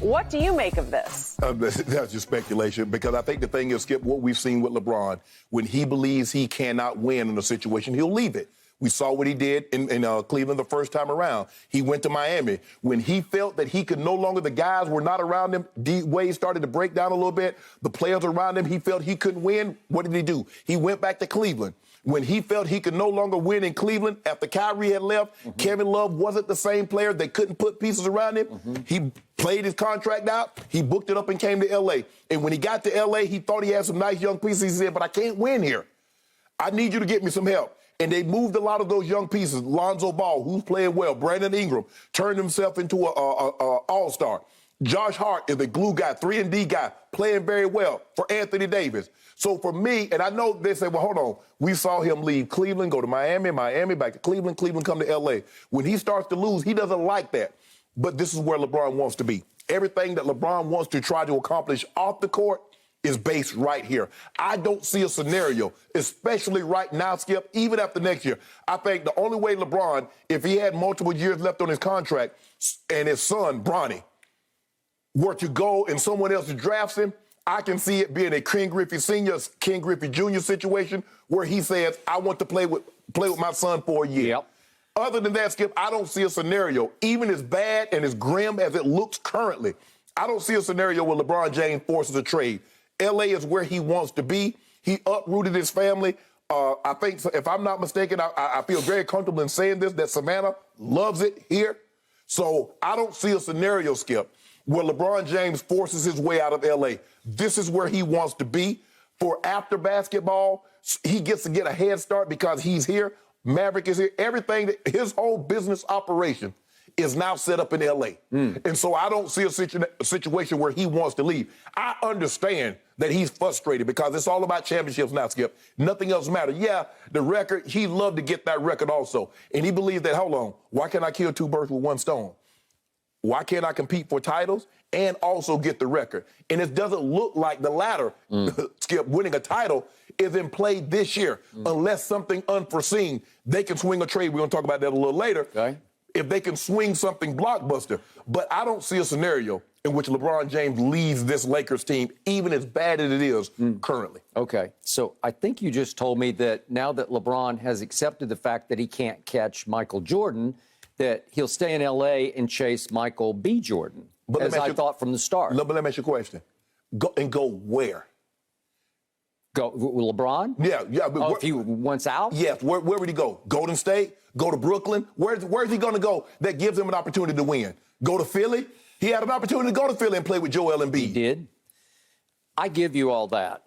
What do you make of this? That's just speculation, because I think the thing is, Skip, what we've seen with LeBron, when he believes he cannot win in a situation, he'll leave it. We saw what he did in Cleveland the first time around. He went to Miami. When he felt that he could no longer, the guys were not around him, D-Wade started to break down a little bit, the players around him, he felt he couldn't win. What did he do? He went back to Cleveland. When he felt he could no longer win in Cleveland, after Kyrie had left, Kevin Love wasn't the same player. They couldn't put pieces around him. He played his contract out. He booked it up and came to L.A. And when he got to L.A., he thought he had some nice young pieces. He said, but I can't win here. I need you to get me some help. And they moved a lot of those young pieces. Lonzo Ball, who's playing well. Brandon Ingram turned himself into an all-star. Josh Hart is a glue guy, 3-and-D guy, playing very well for Anthony Davis. So for me, and I know they say, well, hold on. We saw him leave Cleveland, go to Miami, back to Cleveland, come to L.A. When he starts to lose, he doesn't like that. But this is where LeBron wants to be. Everything that LeBron wants to try to accomplish off the court is based right here. I don't see a scenario, especially right now, Skip, even after next year. I think the only way LeBron, if he had multiple years left on his contract and his son, Bronny, were to go and someone else drafts him, I can see it being a Ken Griffey Sr., Ken Griffey Jr. situation where he says, I want to play with my son for a year. Yep. Other than that, Skip, I don't see a scenario, even as bad and as grim as it looks currently, I don't see a scenario where LeBron James forces a trade. L.A. is where he wants to be. He uprooted his family. I think, if I'm not mistaken, I feel very comfortable in saying this, that Savannah loves it here. So I don't see a scenario, Skip, where LeBron James forces his way out of L.A. This is where he wants to be. For after basketball, he gets to get a head start because he's here. Maverick is here. Everything, his whole business operation is now set up in L.A. And so I don't see a situation where he wants to leave. I understand that he's frustrated because it's all about championships now, Skip. Nothing else matters. Yeah, the record, he'd love to get that record also. And he believes that, hold on, why can't I kill two birds with one stone? Why can't I compete for titles and also get the record? And it doesn't look like the latter, Skip, winning a title is in play this year. Unless something unforeseen, they can swing a trade. We're going to talk about that a little later. Okay. If they can swing something blockbuster. But I don't see a scenario in which LeBron James leads this Lakers team, even as bad as it is currently. Okay, so I think you just told me that now that LeBron has accepted the fact that he can't catch Michael Jordan, that he'll stay in L.A. and chase Michael B. Jordan, as I thought from the start. But let me ask you a question. Go where? Go LeBron? Yeah. But if he wants out? Yes. Where would he go? Golden State? Go to Brooklyn? Where's he going to go that gives him an opportunity to win? Go to Philly? He had an opportunity to go to Philly and play with Joel Embiid. He did. I give you all that.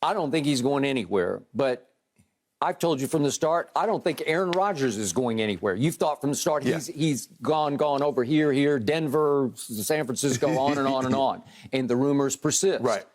I don't think he's going anywhere. But I've told you from the start, I don't think Aaron Rodgers is going anywhere. You've thought from the start he's gone over here, Denver, San Francisco, on and on and on. And the rumors persist. Right.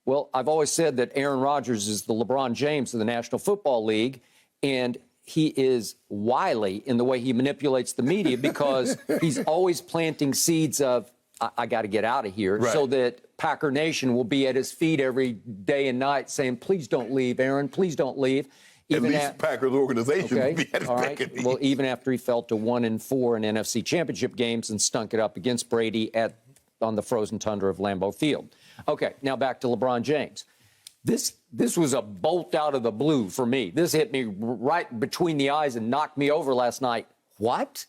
Well, I've always said that Aaron Rodgers is the LeBron James of the National Football League, and he is wily in the way he manipulates the media because he's always planting seeds of, I got to get out of here, so that Packer Nation will be at his feet every day and night saying, please don't leave, Aaron, please don't leave. Even at least Packers organization will be at his feet. Well, even after he fell to 1-4 in NFC Championship games and stunk it up against Brady on the frozen tundra of Lambeau Field. Okay, now back to LeBron James. This was a bolt out of the blue for me. This hit me right between the eyes and knocked me over last night. What?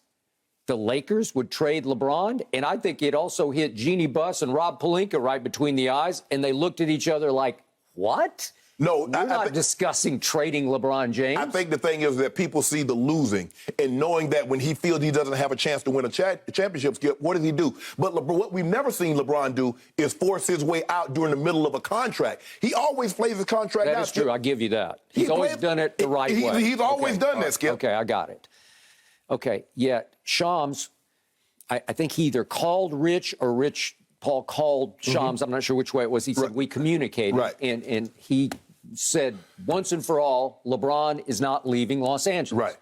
The Lakers would trade LeBron? And I think it also hit Jeannie Buss and Rob Pelinka right between the eyes, and they looked at each other like, what? No, we're not discussing trading LeBron James. I think the thing is that people see the losing and knowing that when he feels he doesn't have a chance to win a championship, Skip, what does he do? But what we've never seen LeBron do is force his way out during the middle of a contract. He always plays his contract out. That is true. I give you that. He's always done it the right way. He's always done that, Skip. Okay, I got it. Okay, yet Shams, I think he either called Rich or Paul called Shams. I'm not sure which way it was. He said, we communicated. Right. And he said, once and for all, LeBron is not leaving Los Angeles. Right.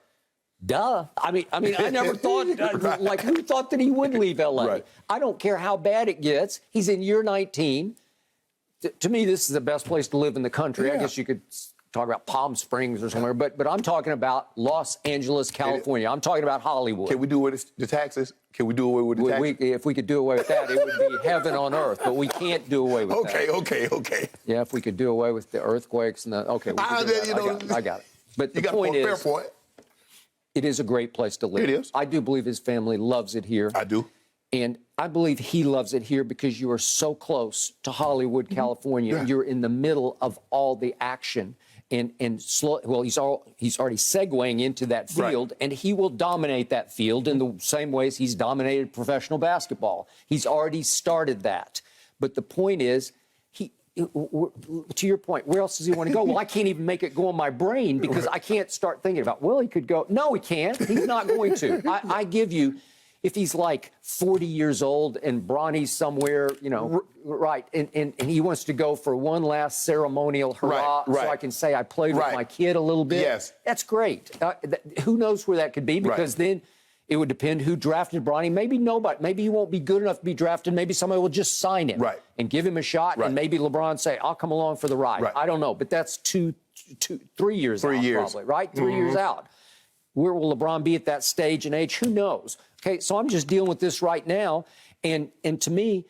Duh. I mean, I never thought, like, who thought that he would leave L.A.? Right. I don't care how bad it gets. He's in year 19. To me, this is the best place to live in the country. Yeah. I guess you could talk about Palm Springs or somewhere, but I'm talking about Los Angeles, California. I'm talking about Hollywood. Can we do away with the taxes? Can we do away with the taxes? If we could do away with that, it would be heaven on earth. But we can't do away with that. Okay. Yeah, if we could do away with the earthquakes and the we could do that. I got it. But the point is, fair point. It is a great place to live. It is. I do believe his family loves it here. I do. And I believe he loves it here because you are so close to Hollywood, California. Yeah. You're in the middle of all the action. And he's already segueing into that field, and he will dominate that field in the same ways he's dominated professional basketball. He's already started that. But the point is, to your point, where else does he want to go? Well, I can't even make it go in my brain because I can't start thinking about, well, he could go. No, he can't. He's not going to. I give you, if he's like 40 years old and Bronny's somewhere, right, and he wants to go for one last ceremonial hurrah so I can say I played with my kid a little bit. Yes. That's great. Who knows where that could be? Because then it would depend who drafted Bronny. Maybe nobody. Maybe he won't be good enough to be drafted. Maybe somebody will just sign him and give him a shot. And maybe LeBron say, I'll come along for the ride. I don't know. But that's 3 years out, probably, right? 3 years out. Where will LeBron be at that stage and age? Who knows? Okay, so I'm just dealing with this right now. And to me,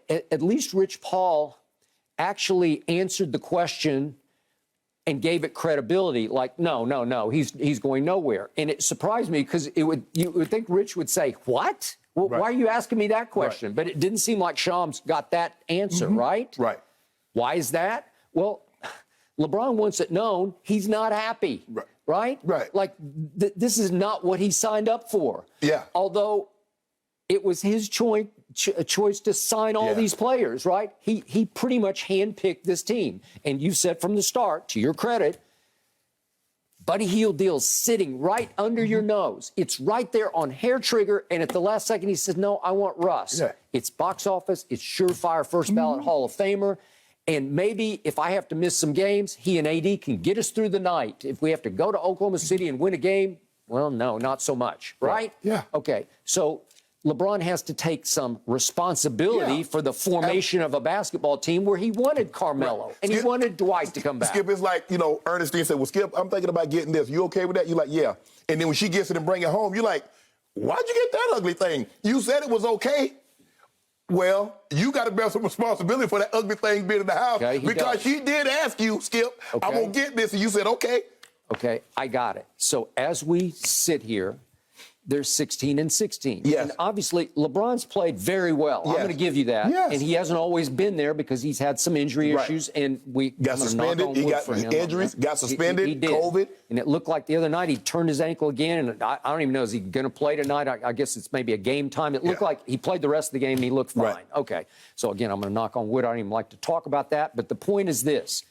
at least Rich Paul actually answered the question and gave it credibility, like, no, he's going nowhere. And it surprised me because you would think Rich would say, what? Well, why are you asking me that question? But it didn't seem like Shams got that answer, right? Right. Why is that? Well, LeBron wants it known he's not happy, right? Like, this is not what he signed up for. Yeah. Although it was his choice to sign all these players, right? He pretty much handpicked this team. And you said from the start, to your credit, Buddy Hield deal's sitting right under your nose. It's right there on hair trigger, and at the last second he says, no, I want Russ. Yeah. It's box office, it's surefire first ballot Hall of Famer, and maybe if I have to miss some games, he and AD can get us through the night. If we have to go to Oklahoma City and win a game, well, no, not so much, right? Yeah. Okay, so LeBron has to take some responsibility for the formation of a basketball team where he wanted Carmelo and he wanted Dwight to come back. Skip, it's like, Ernestine said, well, Skip, I'm thinking about getting this. You okay with that? You're like, yeah. And then when she gets it and bring it home, you're like, why'd you get that ugly thing? You said it was okay. Well, you got to bear some responsibility for that ugly thing being in the house because she did ask you, Skip, I'm going to get this. And you said, okay. Okay, I got it. So as we sit here, they're 16-16. Yes. And obviously, LeBron's played very well. Yes. I'm going to give you that. Yes. And he hasn't always been there because he's had some injury issues. And we got suspended. He got injuries, got suspended, he did. COVID. And it looked like the other night he turned his ankle again. And I don't even know, is he going to play tonight? I guess it's maybe a game time. It looked like he played the rest of the game and he looked fine. Right. Okay. So, again, I'm going to knock on wood. I don't even like to talk about that. But the point is this.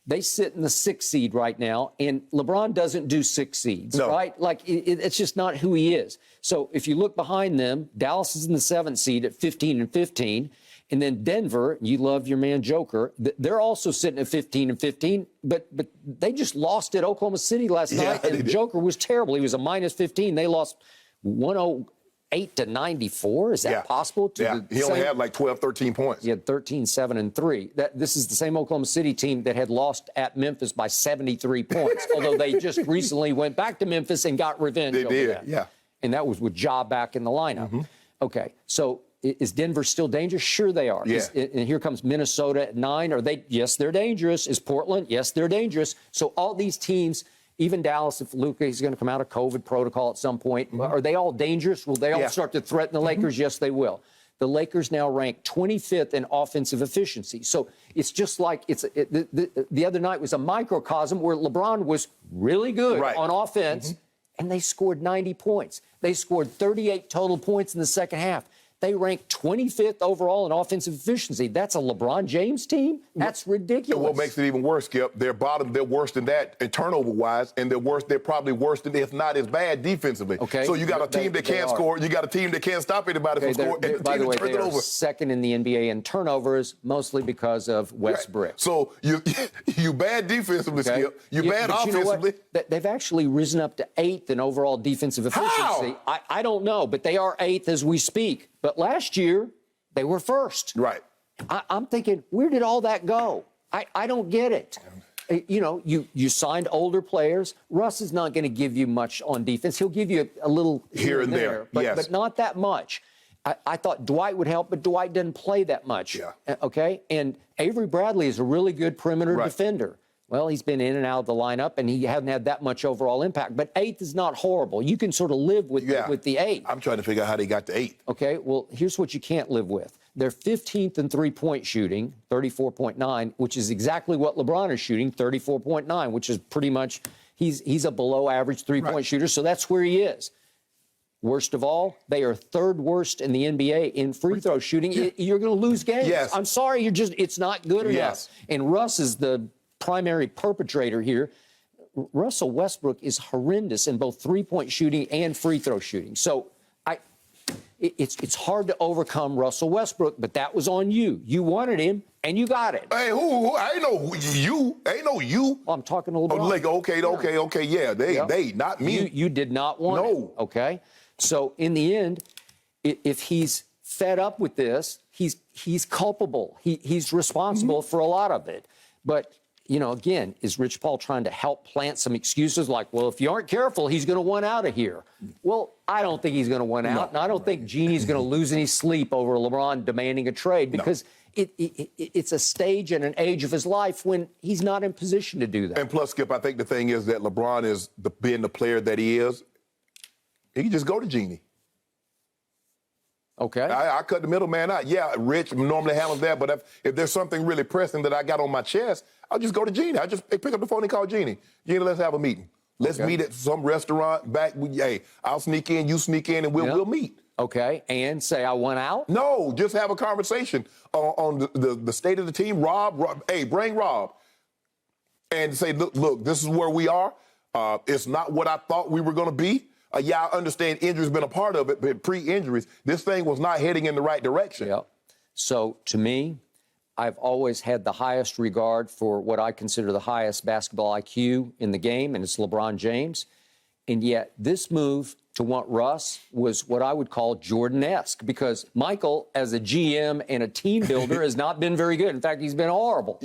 They sit in the 6th seed right now, and LeBron doesn't do 6 seeds, right? Like, it's just not who he is. So if you look behind them, Dallas is in the 7th seed at 15-15, and then Denver, you love your man Joker, they're also sitting at 15-15, but they just lost at Oklahoma City last night, and Joker was terrible. He was a -15. They lost 108-94. Is that possible? He only had like 12, 13 points. He had 13, 7, and 3. This is the same Oklahoma City team that had lost at Memphis by 73 points, although they just recently went back to Memphis and got revenge over that. Yeah. And that was with Ja back in the lineup. Okay, so is Denver still dangerous? Sure they are. Yeah. And here comes Minnesota at 9. Are they? Yes, they're dangerous. Is Portland? Yes, they're dangerous. So all these teams, even Dallas, if Luka is going to come out of COVID protocol at some point, are they all dangerous? Will they all start to threaten the Lakers? Yes, they will. The Lakers now rank 25th in offensive efficiency. So it's just like the other night was a microcosm where LeBron was really good on offense, and they scored 90 points. They scored 38 total points in the second half. They rank 25th overall in offensive efficiency. That's a LeBron James team? That's ridiculous. And what makes it even worse, Skip, they're worse than that in turnover-wise, and they're probably worse than, if not as bad, defensively. Okay. So you got a team that can't score. You got a team that can't stop anybody from scoring. And by the way, they are second in the NBA in turnovers, mostly because of Westbrook. So you bad defensively, Skip. You bad offensively. You know, they've actually risen up to 8th in overall defensive efficiency. How? I don't know, but they are 8th as we speak. But last year, they were 1st. Right. I'm thinking, where did all that go? I don't get it. You know, you signed older players. Russ is not going to give you much on defense. He'll give you a little here and there, but not that much. I thought Dwight would help, but Dwight didn't play that much. Yeah. Okay? And Avery Bradley is a really good perimeter defender. Well, he's been in and out of the lineup, and he hasn't had that much overall impact. But 8th is not horrible. You can sort of live with the 8th. I'm trying to figure out how they got to 8th. Okay, well, here's what you can't live with. They're 15th in three-point shooting, 34.9, which is exactly what LeBron is shooting, 34.9, which is pretty much he's a below-average three-point shooter, so that's where he is. Worst of all, they are 3rd worst in the NBA in free throw shooting. You're going to lose games. Yes. I'm sorry, it's not good enough. Yes. And Russ is the primary perpetrator here. Russell Westbrook is horrendous in both three-point shooting and free throw shooting. So it's hard to overcome Russell Westbrook, but that was on you. You wanted him, and you got it. Hey, who? I ain't know you. Ain't no you. Well, I'm talking to LeBron. Okay. Yeah, they, not me. You did not want him, okay? So in the end, if he's fed up with this, he's culpable. He's responsible for a lot of it. But you know, again, is Rich Paul trying to help plant some excuses like, well, if you aren't careful, he's going to want out of here? Well, I don't think he's going to want out. And I don't think Jeannie's going to lose any sleep over LeBron demanding a trade because it's a stage and an age of his life when he's not in position to do that. And plus, Skip, I think the thing is that LeBron is being the player that he is. He can just go to Jeannie. Okay. I cut the middleman out. Yeah, Rich normally handles that, but if there's something really pressing that I got on my chest, I'll just go to Jeannie. I just pick up the phone and call Jeannie. Jeannie, let's have a meeting. Let's meet at some restaurant back. Hey, I'll sneak in, you sneak in, and we'll meet. Okay, and say I want out? No, just have a conversation on the state of the team. Rob, hey, bring Rob. And say, look, this is where we are. It's not what I thought we were going to be. Yeah, I understand injuries been a part of it, but pre-injuries, this thing was not heading in the right direction. Yeah. So, to me, I've always had the highest regard for what I consider the highest basketball IQ in the game, and it's LeBron James. And yet, this move to want Russ was what I would call Jordan-esque, because Michael, as a GM and a team builder, has not been very good. In fact, he's been horrible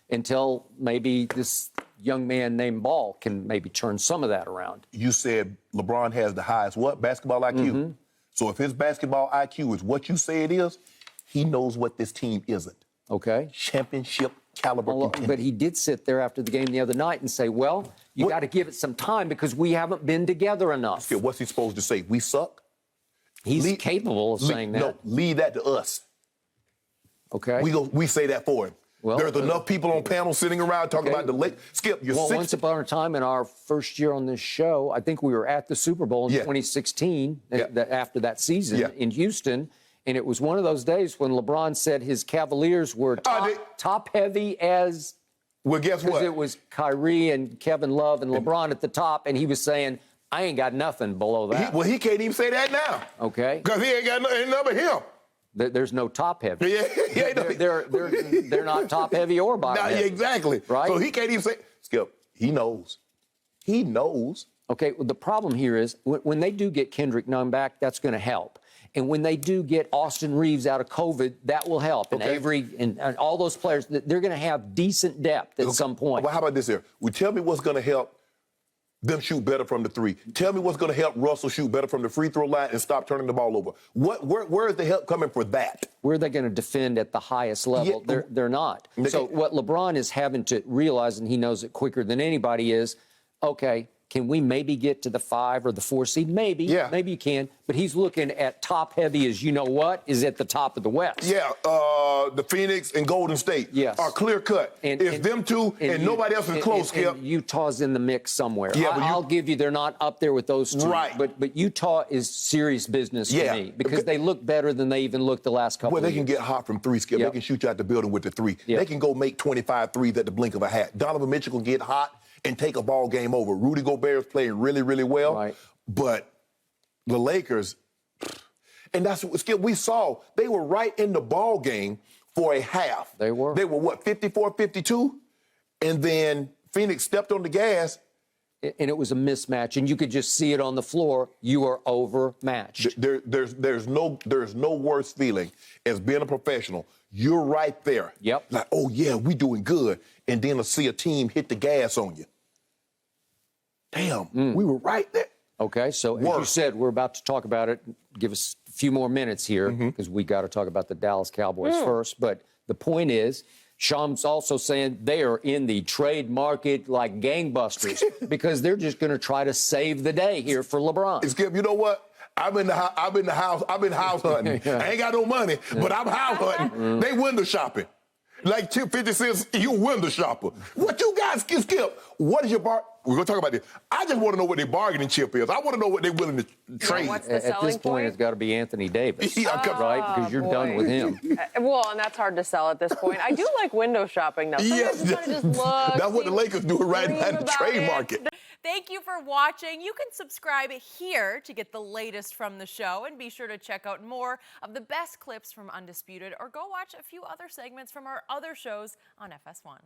until maybe this young man named Ball can maybe turn some of that around. You said LeBron has the highest what? Basketball IQ. Mm-hmm. So if his basketball IQ is what you say it is, he knows what this team isn't. Okay. Championship caliber contender. But he did sit there after the game the other night and say, well, you got to give it some time because we haven't been together enough. Okay, what's he supposed to say? We suck? He's capable of saying that. No, leave that to us. Okay. We say that for him. Well, there's enough people on panels sitting around talking about the late. Skip, you're once upon a time in our first year on this show, I think we were at the Super Bowl in 2016, after that season in Houston, and it was one of those days when LeBron said his Cavaliers were top-heavy as... Well, guess what? Because it was Kyrie and Kevin Love and LeBron at the top, and he was saying, I ain't got nothing below that. He can't even say that now. Okay. Because he ain't got nothing but him. There's no top heavy. Yeah, they're not top heavy or bottom heavy. Exactly. Right? So he can't even say, Skip, he knows. He knows. Okay, well, the problem here is when they do get Kendrick Nunn back, that's going to help. And when they do get Austin Reeves out of COVID, that will help. And Avery and all those players, they're going to have decent depth at some point. Well, how about this here? Well, tell me what's going to help them shoot better from the three. Tell me what's going to help Russell shoot better from the free throw line and stop turning the ball over. Where is the help coming for that? Where are they going to defend at the highest level? Yeah. They're not. So what LeBron is having to realize, and he knows it quicker than anybody, is, okay, can we maybe get to the 5 or the 4 seed? Maybe. Yeah. Maybe you can. But he's looking at top heavy as you know what is at the top of the West. Yeah. The Phoenix and Golden State are clear cut. It's them two and nobody else is close, Skip. And Utah's in the mix somewhere. Yeah, I'll give you they're not up there with those two. Right. But Utah is serious business to me because they look better than they even looked the last couple of years. Well, they can get hot from 3, Skip. They can shoot you out the building with the 3. They can go make 25 threes at the blink of a hat. Donovan Mitchell can get hot and take a ball game over. Rudy Gobert is playing really, really well. Right. But the Lakers, and that's what, Skip, we saw. They were right in the ball game for a half. They were. They were, 54-52? And then Phoenix stepped on the gas, and it was a mismatch, and you could just see it on the floor, you are overmatched. There's no worse feeling as being a professional. You're right there. Yep. Like, oh yeah, we doing good, and then to see a team hit the gas on you. Damn, we were right there. Okay, so as you said, we're about to talk about it. Give us a few more minutes here because we got to talk about the Dallas Cowboys first. But the point is, Sham's also saying they are in the trade market like gangbusters because they're just going to try to save the day here for LeBron. Skip, you know what? I've been house hunting. I ain't got no money, but I'm house hunting. They window shopping. Like 50 cents, you window shopper. What you guys, Skip, what is your we're going to talk about this. I just want to know what their bargaining chip is. I want to know what they're willing to trade. What's the At selling this point, it's got to be Anthony Davis, right? Because you're done with him. Well, and that's hard to sell at this point. I do like window shopping, though. Sometimes you just look. That's what the Lakers do right now in the trade market. Thank you for watching. You can subscribe here to get the latest from the show, and be sure to check out more of the best clips from Undisputed, or go watch a few other segments from our other shows on FS1.